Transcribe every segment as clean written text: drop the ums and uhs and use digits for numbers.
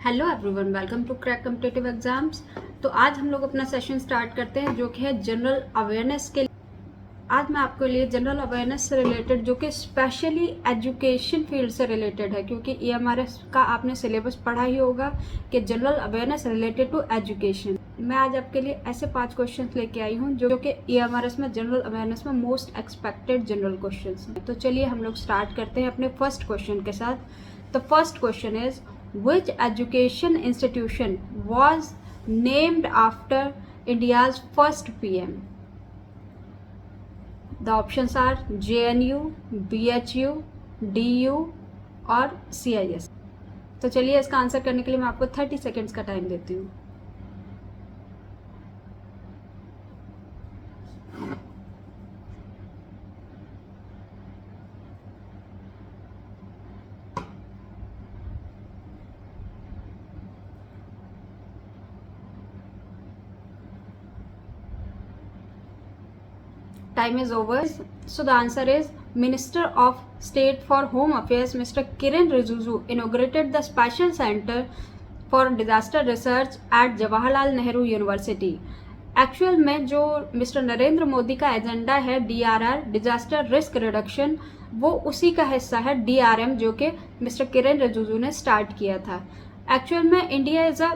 Hello everyone, welcome to crack competitive exams. तो आज हम लोग अपना सेशन स्टार्ट करते हैं जो कि है जनरल अवेयरनेस के लिए। आज मैं आपके लिए जनरल अवेयरनेस से रिलेटेड, जो कि स्पेशली एजुकेशन फील्ड से रिलेटेड है, क्योंकि ईएमआरएस का आपने सिलेबस पढ़ा ही होगा कि general awareness related to education. मैं आज आपके लिए ऐसे 5 क्वेश्चन लेके आई हूँ जो कि ईएमआरएस में जनरल अवेयरनेस में मोस्ट एक्सपेक्टेड जनरल क्वेश्चन हैं। तो चलिए हम लोग स्टार्ट करते हैं अपने फर्स्ट क्वेश्चन के साथ। तो first question is which education institution was named after India's first PM? The options are JNU, BHU, DU और CIS। तो चलिए इसका आंसर करने के लिए मैं आपको 30 सेकेंड्स का टाइम देती हूँ। Time is over. So the answer is Minister of State for Home Affairs Mr. Kiren Rijiju inaugurated the Special Center for Disaster Research at Jawaharlal Nehru University. Actual में जो मिस्टर नरेंद्र मोदी का agenda है DRR, disaster risk reduction, वो उसी का हिस्सा है DRM, जो कि मिस्टर किरेन रिजिजू ने स्टार्ट किया था। एक्चुअल में India is a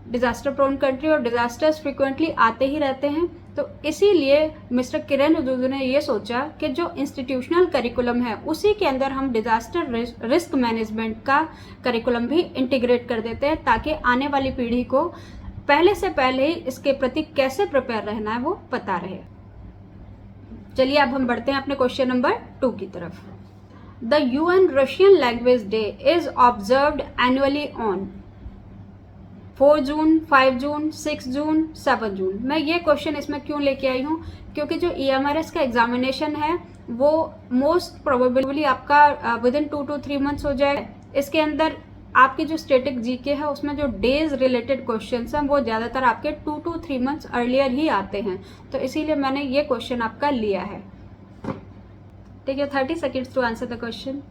disaster prone country और डिजास्टर्स फ्रिक्वेंटली आते ही रहते हैं। तो इसीलिए मिस्टर किरेन रिजिजू ने ये सोचा कि जो इंस्टीट्यूशनल करिकुलम है उसी के अंदर हम डिजास्टर रिस्क मैनेजमेंट का करिकुलम भी इंटीग्रेट कर देते हैं, ताकि आने वाली पीढ़ी को पहले से पहले ही इसके प्रति कैसे प्रिपेयर रहना है वो पता रहे। चलिए अब हम बढ़ते हैं अपने क्वेश्चन नंबर 2 की तरफ। The UN Russian language day is observed annually on 4 जून, 5 जून, 6 जून, 7 जून। मैं ये क्वेश्चन इसमें क्यों लेके आई हूँ, क्योंकि जो EMRS का एग्जामिनेशन है वो मोस्ट प्रोबेबली आपका विद इन 2 to 3 मंथ्स हो जाएगा। इसके अंदर आपकी जो स्टैटिक जीके है उसमें जो डेज रिलेटेड क्वेश्चंस हैं वो ज़्यादातर आपके 2 to 3 मंथ्स अर्लियर ही आते हैं। तो इसीलिए मैंने ये क्वेश्चन आपका लिया है। ठीक है, 30 seconds to answer the question.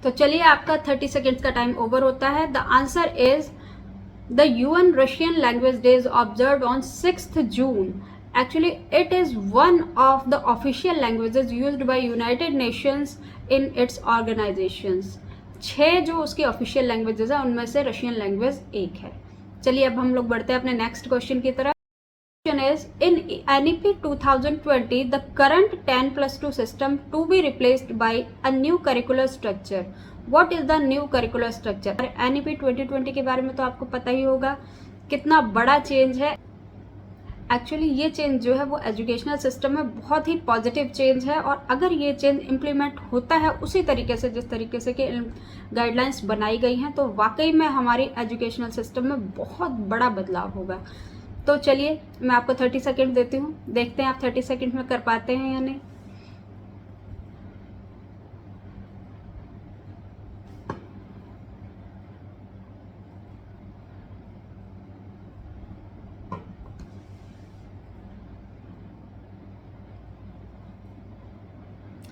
तो चलिए आपका 30 सेकेंड्स का टाइम ओवर होता है। The answer is the UN Russian language day is observed on 6th June. Actually, it is one of the official languages used by United Nations in its organizations. 6 जो उसकी official languages है उनमें से Russian language एक है। चलिए अब हम लोग बढ़ते हैं अपने नेक्स्ट क्वेश्चन की तरफ। Is in NEP 2020 the current 10+2 system to be replaced by a new curricular structure. What is the new curricular structure? NEP 2020 के बारे में तो आपको पता ही होगा कितना बड़ा चेंज है। एक्चुअली ये चेंज जो है वो एजुकेशनल सिस्टम में बहुत ही पॉजिटिव चेंज है, और अगर ये चेंज इम्प्लीमेंट होता है उसी तरीके से जिस तरीके से कि गाइडलाइंस बनाई गई हैं, तो वाकई में हमारी एजुकेशनल सिस्टम में बहुत बड़ा बदलाव होगा। तो चलिए मैं आपको 30 सेकेंड देती हूँ, देखते हैं आप 30 सेकेंड में कर पाते हैं या नहीं।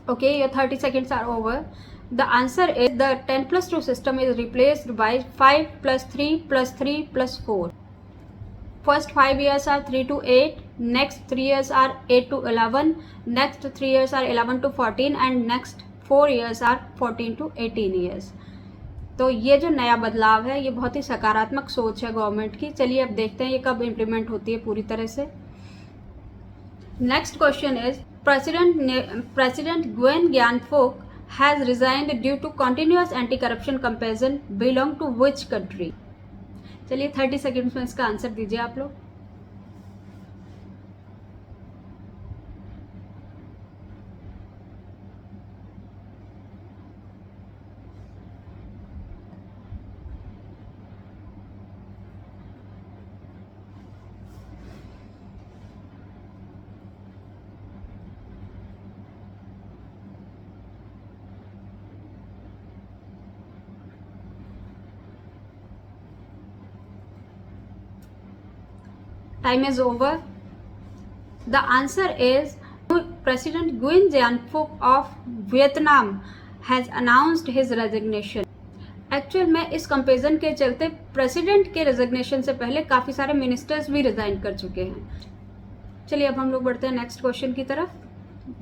Okay, your 30 seconds are over. The answer is the 10+2 system is replaced by 5+3+3+4. First 5 years are 3 to 8, next 3 years are 8 to 11, next 3 years are 11 to 14 and next 4 years are 14 to 18 years. तो ये जो नया बदलाव है ये बहुत ही सकारात्मक सोच है गवर्नमेंट की। चलिए अब देखते हैं ये कब इम्प्लीमेंट होती है पूरी तरह से। Next question is President Nguyen Xuan Phuc has resigned due to continuous anti-corruption campaign belong to which country? चलिए 30 सेकेंड्स में इसका आंसर दीजिए आप लोग। Time is over. The answer is President Nguyen Xuan Phuc of Vietnam has announced his resignation. Actual में इस comparison के चलते प्रेसिडेंट के रेजिग्नेशन से पहले काफ़ी सारे मिनिस्टर्स भी रिजाइन कर चुके हैं. चलिए अब हम लोग बढ़ते हैं नेक्स्ट क्वेश्चन की तरफ.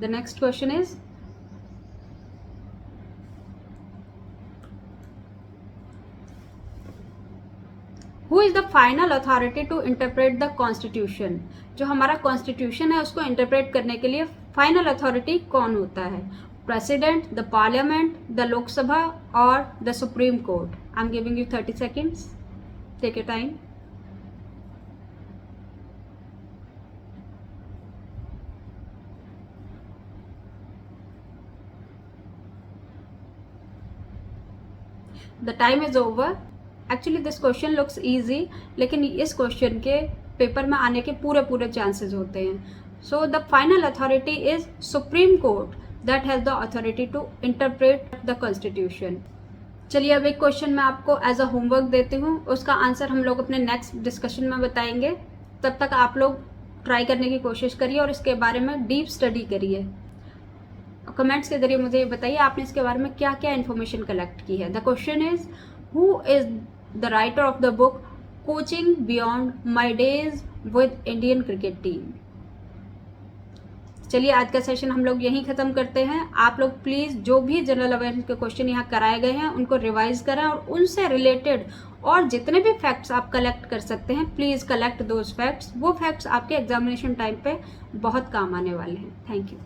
The next question is who is the final authority to interpret the constitution. जो हमारा कॉन्स्टिट्यूशन है उसको इंटरप्रेट करने के लिए फाइनल अथॉरिटी कौन होता है? President, the parliament, the Lok Sabha और the supreme court. I am giving you 30 seconds. Take your time. The time is over. Actually this question looks easy, लेकिन इस क्वेश्चन के पेपर में आने के पूरे चांसेस होते हैं. So the final authority is supreme court that has the authority to interpret the constitution. चलिए अब एक क्वेश्चन मैं आपको एज अ होमवर्क देती हूँ, उसका आंसर हम लोग अपने नेक्स्ट डिस्कशन में बताएंगे. तब तक आप लोग ट्राई करने की कोशिश करिए और इसके बारे में डीप स्टडी करिए. कमेंट्स के जरिए मुझे ये बताइए आपने इसके बारे में क्या क्या इन्फॉर्मेशन कलेक्ट की है. The question is who is the writer of the book coaching beyond my days with Indian cricket team. चलिए आज का सेशन हम लोग यहीं ख़त्म करते हैं. आप लोग प्लीज़ जो भी जनरल अवेयरनेस के क्वेश्चन यहाँ कराए गए हैं उनको रिवाइज करें और उनसे रिलेटेड और जितने भी फैक्ट्स आप कलेक्ट कर सकते हैं प्लीज़ कलेक्ट दोज फैक्ट्स. वो फैक्ट्स आपके एग्जामिनेशन टाइम पे बहुत काम आने वाले हैं. Thank you.